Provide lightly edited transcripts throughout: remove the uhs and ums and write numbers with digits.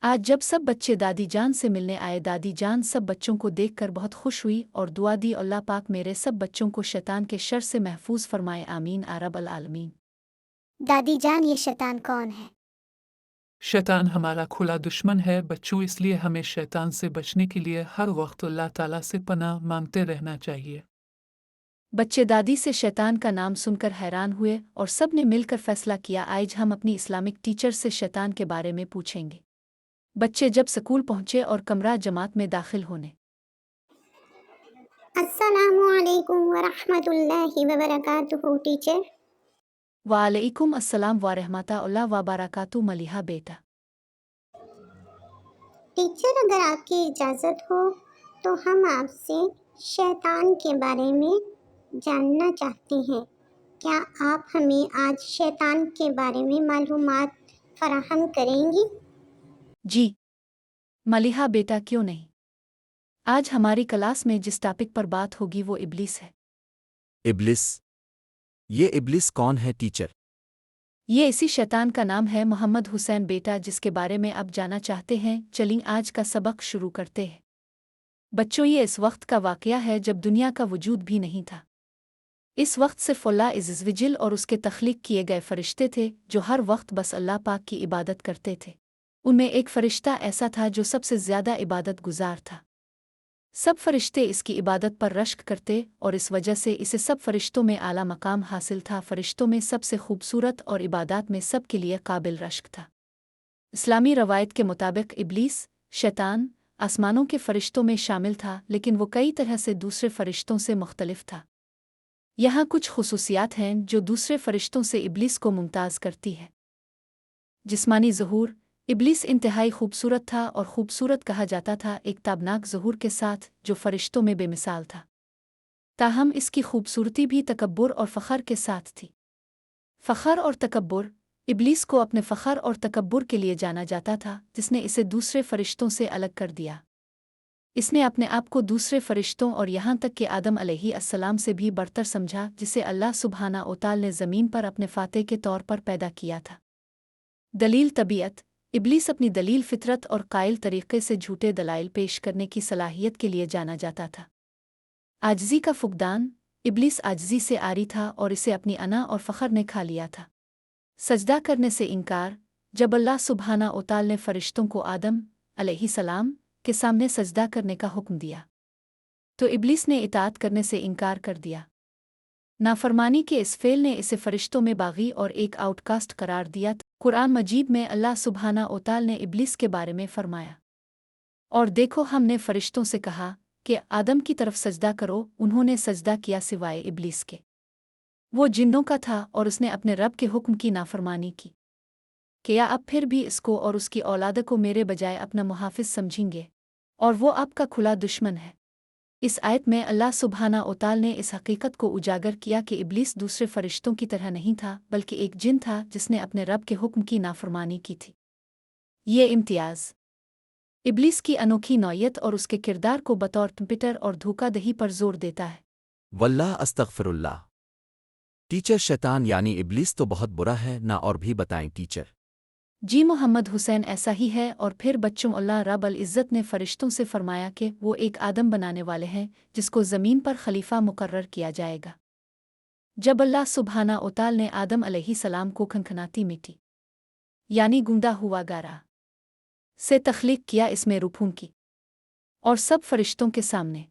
आज जब सब बच्चे दादी जान से मिलने आए, दादी जान सब बच्चों को देखकर बहुत खुश हुई और दुआ दी, अल्लाह पाक मेरे सब बच्चों को शैतान के शर से महफूज फरमाए, आमीन या रब्बल आलमीन। दादी जान, ये शैतान कौन है? शैतान हमारा खुला दुश्मन है बच्चों, इसलिए हमें शैतान से बचने के लिए हर वक्त अल्लाह ताला से पनाह मांगते रहना चाहिए। बच्चे दादी से शैतान का नाम सुनकर हैरान हुए और सब ने मिलकर फैसला किया, आज हम अपनी इस्लामिक टीचर से शैतान के बारे में पूछेंगे। बच्चे जब स्कूल पहुंचे और कमरा जमात में दाखिल होने। अस्सलामुअलैकुम वरहमतुल्लाहि वबरकातुहू टीचर। वालेकुम अस्सलाम व रहमतुल्लाह व बरकातुहू मलिहा बेटा। टीचर, अगर आपकी इजाज़त हो तो हम आपसे शैतान के बारे में जानना चाहते हैं। क्या आप हमें आज शैतान के बारे में मालूमात फराहम करेंगी? जी मलिहा बेटा, क्यों नहीं। आज हमारी क्लास में जिस टॉपिक पर बात होगी वो इब्लीस है। इब्लिस? ये इब्लिस कौन है टीचर? ये इसी शैतान का नाम है, मोहम्मद हुसैन बेटा, जिसके बारे में अब जाना चाहते हैं। चलिए आज का सबक शुरू करते हैं। बच्चों, ये इस वक्त का वाक़या है जब दुनिया का वजूद भी नहीं था। इस वक्त सिर्फ अल्लाह इज़्ज़वजल और उसके तख्लीक किए गए फरिश्ते थे जो हर वक्त बस अल्लाह पाक की इबादत करते थे। उनमें एक फरिश्ता ऐसा था जो सबसे ज़्यादा इबादत गुजार था। सब फरिश्ते इसकी इबादत पर रश्क करते और इस वजह से इसे सब फरिश्तों में आला मकाम हासिल था। फरिश्तों में सबसे खूबसूरत और इबादत में सब के लिए काबिल रश्क था। इस्लामी रवायत के मुताबिक इब्लीस, शैतान, आसमानों के फरिश्तों में शामिल था, लेकिन वो कई तरह से दूसरे फरिश्तों से मुख्तलिफ था। यहाँ कुछ खुसूसियात हैं जो दूसरे फरिश्तों से इब्लीस को मुमताज़ करती है। जिस्मानी ज़हूर, इब्लीस इंतहाई खूबसूरत था और खूबसूरत कहा जाता था एक ताबनाक ज़हूर के साथ जो फरिश्तों में बेमिसाल था। ताहम इसकी खूबसूरती भी तकब्बुर और फ़ख्र के साथ थी। फ़ख्र और तकब्बुर, इब्लीस को अपने फ़ख्र और तकब्बुर के लिए जाना जाता था, जिसने इसे दूसरे फरिश्तों से अलग कर दिया। इसने अपने आप को दूसरे फरिश्तों और यहाँ तक कि आदम अलैहिस्सलाम से भी बढ़तर समझा, जिसे अल्लाह सुब्हाना व तआला ने ज़मीन पर अपने फाते के तौर पर पैदा किया था। दलील तबीयत, इब्लीस अपनी दलील फितरत और कायल तरीक़े से झूठे दलाइल पेश करने की सलाहियत के लिए जाना जाता था। आजिज़ी का फुक़दान, इब्लीस आजिज़ी से आरी था और इसे अपनी अना और फ़ख्र ने खा लिया था। सजदा करने से इनकार, जब अल्लाह सुब्हाना व तआला ने फरिश्तों को आदम अलैहिस्सलाम के सामने सजदा करने का हुक्म दिया तो इब्लीस ने इताअत करने से इनकार कर दिया। नाफरमानी के इस फ़ेल ने इसे फरिश्तों में बागी और एक आउटकास्ट करार दिया। कुरान मजीद में अल्लाह सुब्हाना व तआला ने इब्लीस के बारे में फरमाया, और देखो हमने फरिश्तों से कहा कि आदम की तरफ सजदा करो, उन्होंने सजदा किया सिवाय इब्लीस के। वो जिन्नों का था और उसने अपने रब के हुक्म की नाफरमानी की। क्या आप फिर भी इसको और उसकी औलाद को मेरे बजाय अपना मुहाफिज समझेंगे? और वो आपका खुला दुश्मन है। इस आयत में अल्लाह सुब्हाना व तआला ने इस हकीकत को उजागर किया कि इब्लीस दूसरे फरिश्तों की तरह नहीं था, बल्कि एक जिन था जिसने अपने रब के हुक्म की नाफरमानी की थी। ये इम्तियाज़ इब्लीस की अनोखी नौयत और उसके किरदार को बतौर ट्विटर और धोखाधही पर जोर देता है। वल्लाह अस्तगफिरुल्लाह। टीचर, शैतान यानी इब्लिस तो बहुत बुरा है ना, और भी बताएं टीचर। जी मोहम्मद हुसैन, ऐसा ही है। और फिर बच्चों, अल्लाह रब अल इज़्ज़त ने फरिश्तों से फरमाया कि वो एक आदम बनाने वाले हैं जिसको ज़मीन पर खलीफा मुकर्रर किया जाएगा। जब अल्लाह सुब्हाना व तआला ने आदम अलैहिस्सलाम को खनखनाती मिट्टी यानी गूंदा हुआ गारा से तख्लीक किया, इसमें रूहों की और सब फरिश्तों के सामने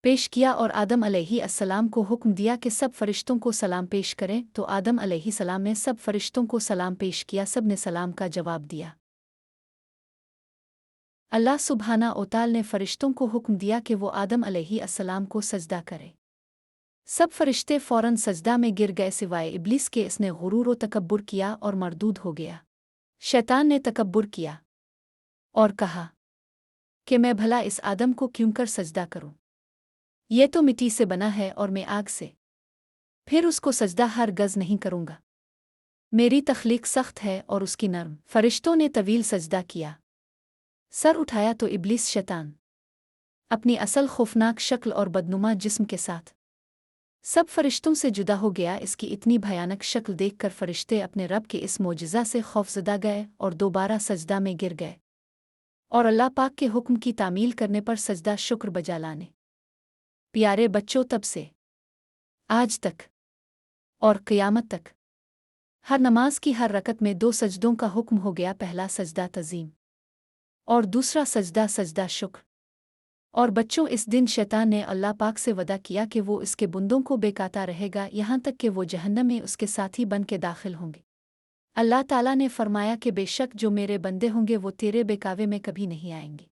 पेश किया और आदम अलैहिस्सलाम को हुक्म दिया कि सब फरिश्तों को सलाम पेश करें, तो आदम अलैहिस्सलाम ने सब फरिश्तों को सलाम पेश किया। सब ने सलाम का जवाब दिया। अल्लाह सुब्हाना व तआला ने फरिश्तों को हुक्म दिया कि वो आदम अलैहिस्सलाम को सजदा करें। सब फरिश्ते फ़ौरन सजदा में गिर गए सिवाय इब्लीस के। इसने गुरूर व तकब्बुर किया और मरदूद हो गया। शैतान ने तकब्बुर किया और कहा कि मैं भला इस आदम को क्यों कर सजदा करूं, ये तो मिट्टी से बना है और मैं आग से, फिर उसको सजदा हर गज़ नहीं करूंगा। मेरी तख्लीक सख्त है और उसकी नर्म। फरिश्तों ने तवील सजदा किया, सर उठाया तो इब्लीस शैतान अपनी असल खौफनाक शक्ल और बदनुमा जिस्म के साथ सब फरिश्तों से जुदा हो गया। इसकी इतनी भयानक शक्ल देखकर फरिश्ते अपने रब के इस मोजिज़ा से खौफज़दा गए और दोबारा सजदा में गिर गए। और अल्लाह पाक के हुक्म की तामील करने पर सजदा शुक्र बजा लाने। प्यारे बच्चों, तब से आज तक और क़यामत तक हर नमाज की हर रकत में 2 सजदों का हुक्म हो गया। पहला सजदा तज़ीम और दूसरा सजदा सजदा शुक्र। और बच्चों, इस दिन शैतान ने अल्लाह पाक से वदा किया कि वो इसके बुंदों को बेकाता रहेगा यहाँ तक कि वो जहन्नम में उसके साथी बन के दाखिल होंगे। अल्लाह ताला ने फरमाया कि बेशक जो मेरे बंदे होंगे वो तेरे बेकावे में कभी नहीं आएंगे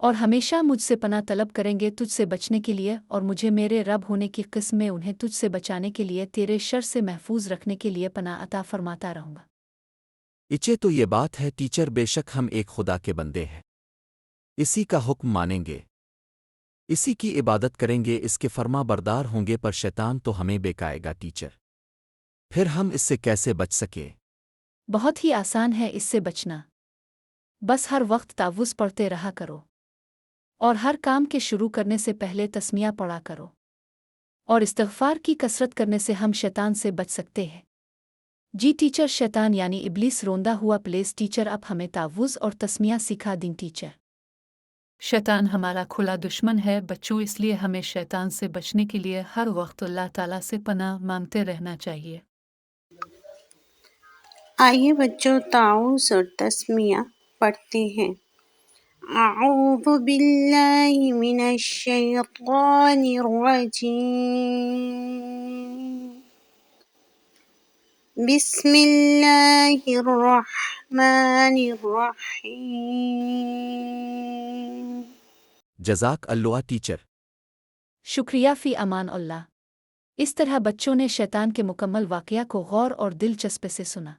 और हमेशा मुझसे पनाह तलब करेंगे तुझसे बचने के लिए, और मुझे मेरे रब होने की किस्म में उन्हें तुझसे बचाने के लिए, तेरे शर से महफूज रखने के लिए पनाह अता फरमाता रहूँगा। इचे तो ये बात है टीचर, बेशक हम एक खुदा के बंदे हैं, इसी का हुक्म मानेंगे, इसी की इबादत करेंगे, इसके फर्मा बरदार होंगे, पर शैतान तो हमें बेकाएगा टीचर। फिर हम इससे कैसे बच सके? बहुत ही आसान है इससे बचना। बस हर वक्त तावुज़ पढ़ते रहा करो और हर काम के शुरू करने से पहले तस्मिया पढ़ा करो, और इस्तिग़फ़ार की कसरत करने से हम शैतान से बच सकते हैं। जी टीचर, शैतान यानी इब्लीस रोंदा हुआ प्लेस टीचर अब हमें तावुज़ और तस्मिया सिखा दी टीचर। शैतान हमारा खुला दुश्मन है बच्चों, इसलिए हमें शैतान से बचने के लिए हर वक्त अल्लाह ताला से पनाह मांगते रहना चाहिए। आइए बच्चों, ताऊस और तस्मिया पढ़ते हैं। अऊज़ु बिल्लाहि मिनश शैतानिर रजीम। बिस्मिल्लाहिर रहमानिर रहीम। जज़ाक अल्लाह टीचर। शुक्रिया फ़ी अमान अल्लाह। इस तरह बच्चों ने शैतान के मुकम्मल वाक़या को गौर और दिलचस्पी से सुना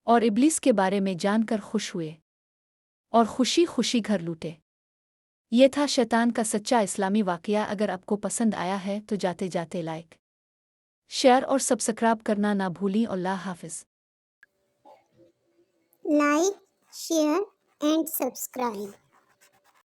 और इब्लीस के बारे में जानकर खुश हुए और खुशी खुशी घर लूटे। ये था शैतान का सच्चा इस्लामी वाक़या। अगर आपको पसंद आया है तो जाते जाते लाइक, शेयर और सब्सक्राइब करना ना भूलें। अल्लाह हाफ़िज़। Like, share and subscribe.